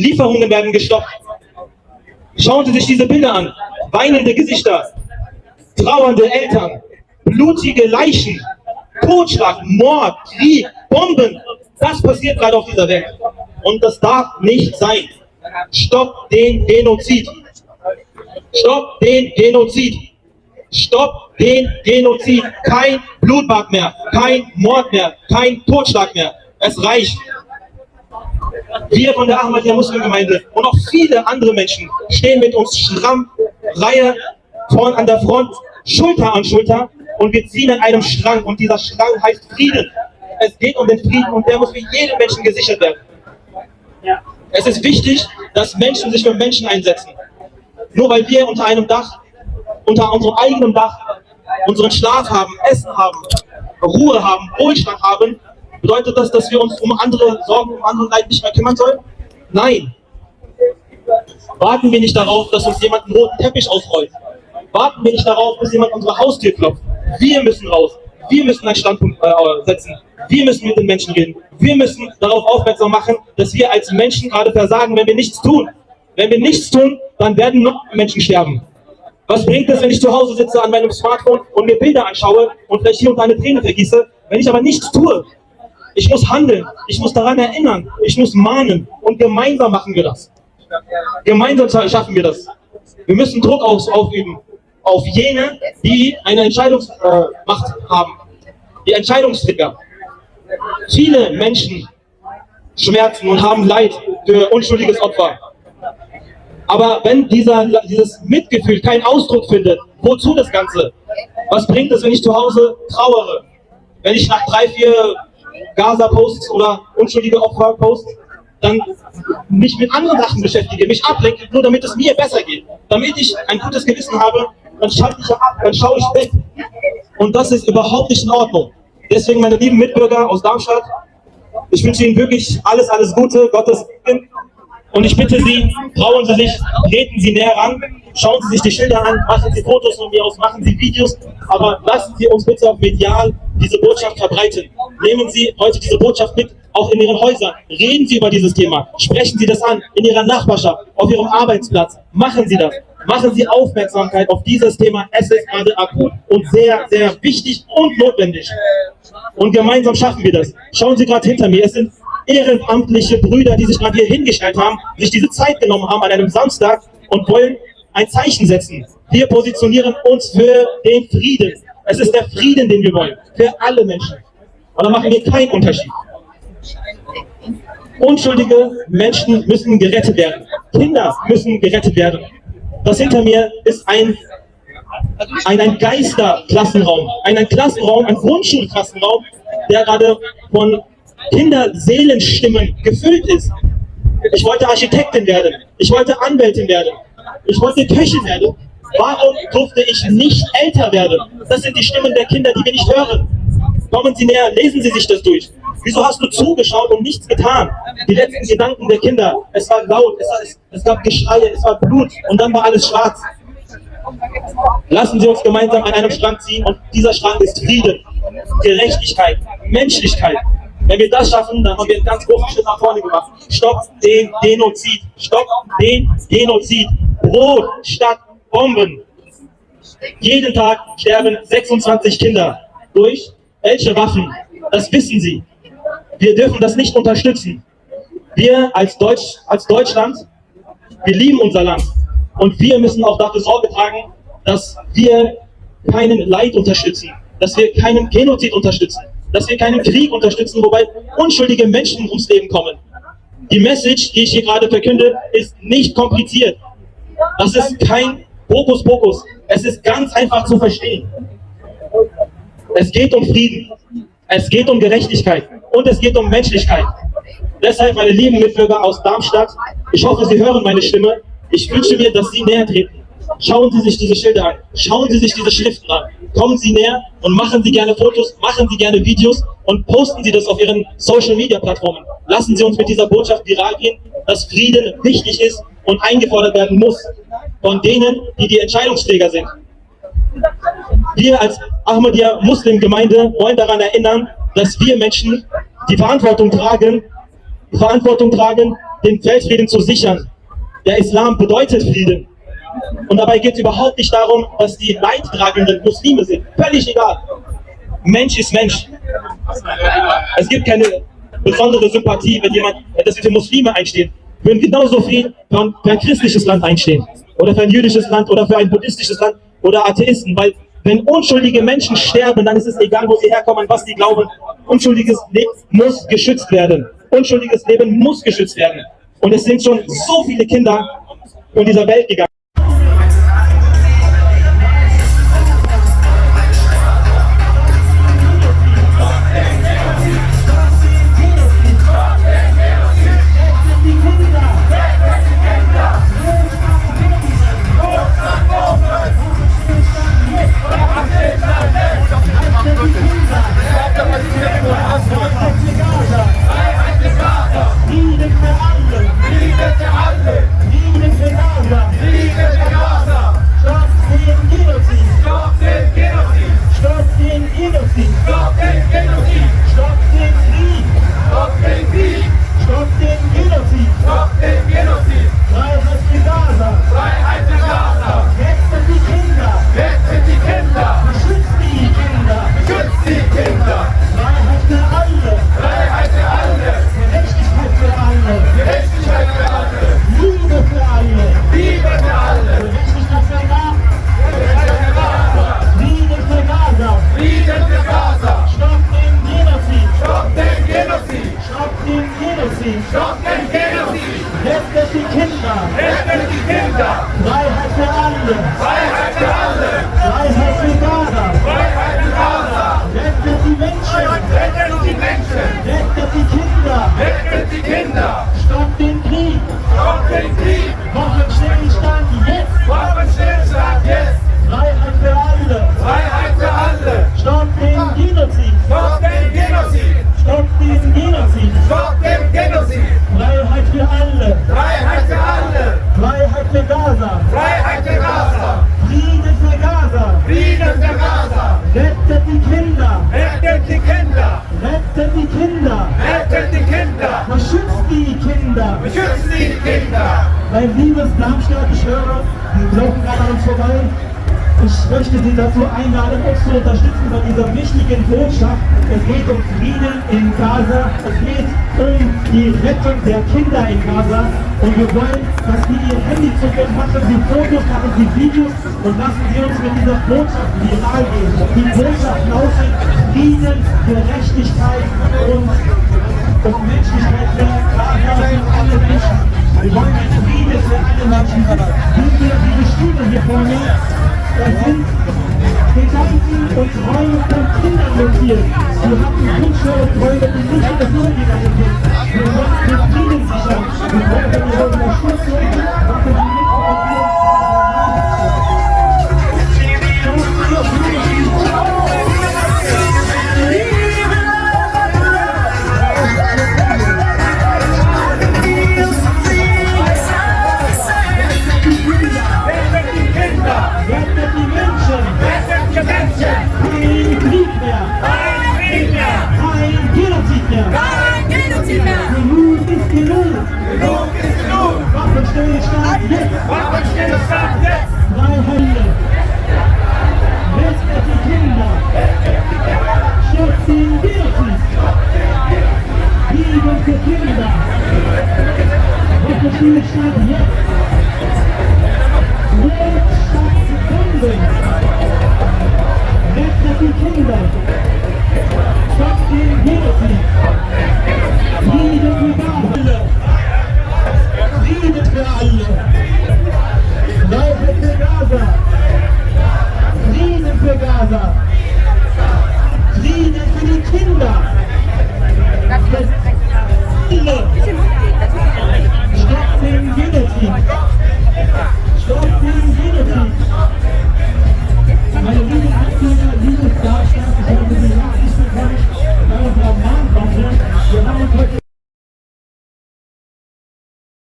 Lieferungen werden gestoppt. Schauen Sie sich diese Bilder an. Weinende Gesichter, trauernde Eltern, blutige Leichen, Totschlag, Mord, Krieg, Bomben. Das passiert gerade auf dieser Welt. Und das darf nicht sein. Stopp den Genozid. Stopp den Genozid. Stopp den Genozid. Kein Blutbad mehr, kein Mord mehr, kein Totschlag mehr. Es reicht. Wir von der Ahmadiyya Muslimgemeinde und auch viele andere Menschen stehen mit uns stramm, Reihe vorn an der Front, Schulter an Schulter, und wir ziehen an einem Strang, und dieser Strang heißt Frieden. Es geht um den Frieden, und der muss für jeden Menschen gesichert werden. Es ist wichtig, dass Menschen sich für Menschen einsetzen. Nur weil wir unter einem Dach, unter unserem eigenen Dach, unseren Schlaf haben, Essen haben, Ruhe haben, Wohlstand haben, bedeutet das, dass wir uns um andere Sorgen, um andere Leid nicht mehr kümmern sollen? Nein. Warten wir nicht darauf, dass uns jemand einen roten Teppich ausrollt. Warten wir nicht darauf, bis jemand unsere Haustür klopft. Wir müssen raus. Wir müssen einen Standpunkt setzen. Wir müssen mit den Menschen reden. Wir müssen darauf aufmerksam machen, dass wir als Menschen gerade versagen, wenn wir nichts tun. Wenn wir nichts tun, dann werden noch Menschen sterben. Was bringt es, wenn ich zu Hause sitze an meinem Smartphone und mir Bilder anschaue und vielleicht hier und da eine Träne vergieße, wenn ich aber nichts tue? Ich muss handeln, ich muss daran erinnern, ich muss mahnen, und gemeinsam machen wir das. Gemeinsam schaffen wir das. Wir müssen Druck ausüben auf jene, die eine Entscheidungsmacht haben, die Entscheidungsträger. Viele Menschen schmerzen und haben Leid für unschuldiges Opfer. Aber wenn dieses Mitgefühl keinen Ausdruck findet, wozu das Ganze? Was bringt es, wenn ich zu Hause trauere? Wenn ich nach 3, 4 Gaza-Posts oder unschuldige Opfer-Posts dann mich mit anderen Sachen beschäftige, mich ablenke, nur damit es mir besser geht. Damit ich ein gutes Gewissen habe, dann schalte ich ab, dann schaue ich weg. Und das ist überhaupt nicht in Ordnung. Deswegen, meine lieben Mitbürger aus Darmstadt, ich wünsche Ihnen wirklich alles, alles Gute, Gottes Segen. Und ich bitte Sie, trauen Sie sich, treten Sie näher ran, schauen Sie sich die Schilder an, machen Sie Fotos von mir aus, machen Sie Videos, aber lassen Sie uns bitte auch medial diese Botschaft verbreiten. Nehmen Sie heute diese Botschaft mit, auch in Ihren Häusern. Reden Sie über dieses Thema, sprechen Sie das an, in Ihrer Nachbarschaft, auf Ihrem Arbeitsplatz. Machen Sie das. Machen Sie Aufmerksamkeit auf dieses Thema. Es ist gerade akut und sehr, sehr wichtig und notwendig. Und gemeinsam schaffen wir das. Schauen Sie gerade hinter mir, es sind ehrenamtliche Brüder, die sich gerade hier hingestellt haben, sich diese Zeit genommen haben an einem Samstag und wollen ein Zeichen setzen. Wir positionieren uns für den Frieden. Es ist der Frieden, den wir wollen, für alle Menschen. Und da machen wir keinen Unterschied. Unschuldige Menschen müssen gerettet werden. Kinder müssen gerettet werden. Das hinter mir ist ein Geisterklassenraum, ein Klassenraum, ein Grundschulklassenraum, der gerade von Kinderseelenstimmen gefüllt ist. Ich wollte Architektin werden, ich wollte Anwältin werden, ich wollte Köchin werden. Warum durfte ich nicht älter werden? Das sind die Stimmen der Kinder, die wir nicht hören. Kommen Sie näher, lesen Sie sich das durch. Wieso hast du zugeschaut und nichts getan? Die letzten Gedanken der Kinder, es war laut, es gab Geschreie, es war Blut und dann war alles schwarz. Lassen Sie uns gemeinsam an einem Strang ziehen, und dieser Strang ist Frieden, Gerechtigkeit, Menschlichkeit. Wenn wir das schaffen, dann haben wir einen ganz großen Schritt nach vorne gemacht. Stopp den Genozid. Stopp den Genozid. Brot statt Bomben. Jeden Tag sterben 26 Kinder durch welche Waffen. Das wissen Sie. Wir dürfen das nicht unterstützen. Wir als Deutschland, wir lieben unser Land. Und wir müssen auch dafür Sorge tragen, dass wir keinen Leid unterstützen, dass wir keinen Genozid unterstützen, dass wir keinen Krieg unterstützen, wobei unschuldige Menschen ums Leben kommen. Die Message, die ich hier gerade verkünde, ist nicht kompliziert. Das ist kein Hokuspokus. Es ist ganz einfach zu verstehen. Es geht um Frieden, es geht um Gerechtigkeit und es geht um Menschlichkeit. Deshalb, meine lieben Mitbürger aus Darmstadt, ich hoffe, Sie hören meine Stimme. Ich wünsche mir, dass Sie näher treten. Schauen Sie sich diese Schilder an, schauen Sie sich diese Schriften an. Kommen Sie näher und machen Sie gerne Fotos, machen Sie gerne Videos und posten Sie das auf Ihren Social-Media-Plattformen. Lassen Sie uns mit dieser Botschaft viral gehen, dass Frieden wichtig ist und eingefordert werden muss von denen, die die Entscheidungsträger sind. Wir als Ahmadiyya Muslimgemeinde wollen daran erinnern, dass wir Menschen die Verantwortung tragen, Verantwortung tragen, den Weltfrieden zu sichern. Der Islam bedeutet Frieden. Und dabei geht es überhaupt nicht darum, dass die leidtragenden Muslime sind. Völlig egal. Mensch ist Mensch. Es gibt keine besondere Sympathie, wenn das für Muslime einsteht. Würden genauso viel für ein christliches Land einstehen. Oder für ein jüdisches Land oder für ein buddhistisches Land oder Atheisten. Weil wenn unschuldige Menschen sterben, dann ist es egal, wo sie herkommen, was sie glauben. Unschuldiges Leben muss geschützt werden. Unschuldiges Leben muss geschützt werden. Und es sind schon so viele Kinder von dieser Welt gegangen. Stopp den Genozid! Rettet die Kinder! Rettet die Kinder! Freiheit für alle! Freiheit für alle! Freiheit für Gaza! Freiheit für Gaza! Rettet die Menschen! Rettet die Menschen! Rettet die Kinder! Rettet die Kinder! Stoppt den Krieg! Stoppt den Krieg! Waffenstillstand jetzt! Waffenstillstand jetzt! Freiheit für alle! Freiheit für alle! Stoppt den Genozid! Stoppt den Genozid! Stoppt den Genozid! Stoppt den Genozid! Freiheit für alle! Freiheit für alle! Freiheit für Gaza! Freiheit für Gaza! Frieden für Gaza! Frieden für Gaza! Rettet die Kinder! Rettet die Kinder! Rettet die Kinder! Rettet die Kinder! Beschützt die Kinder! Beschützt die Kinder! Mein liebes Darmstadt, ich höre, Sie laufen gerade an uns vorbei. Ich möchte Sie dazu einladen, uns zu unterstützen bei dieser wichtigen Botschaft. Es geht um Frieden in Gaza, es geht um die Rettung der Kinder in Gaza. Und wir wollen, dass Sie Ihr Handy zurück machen, Sie Fotos, machen Sie Videos und lassen Sie uns mit dieser Botschaft viral gehen. Die Botschaft lautet Frieden, Gerechtigkeit und Menschlichkeit für Gaza, für alle Menschen. Wir wollen ein Frieden für alle Menschen. Diese Stühle hier vorne, das sind Gedanken und Träume von Kindern notiert. Sie hatten Wünsche und Träume, die nicht in das Urgegangen sind. Wir wollen den Frieden sichern. Wir wollen Ihre Unterstützung. Machen Sie mit und Waffenstillstand jetzt! Freiheit! Rettet die Kinder! Stoppt den Genozid! Frieden für Kinder! Waffenstillstand jetzt!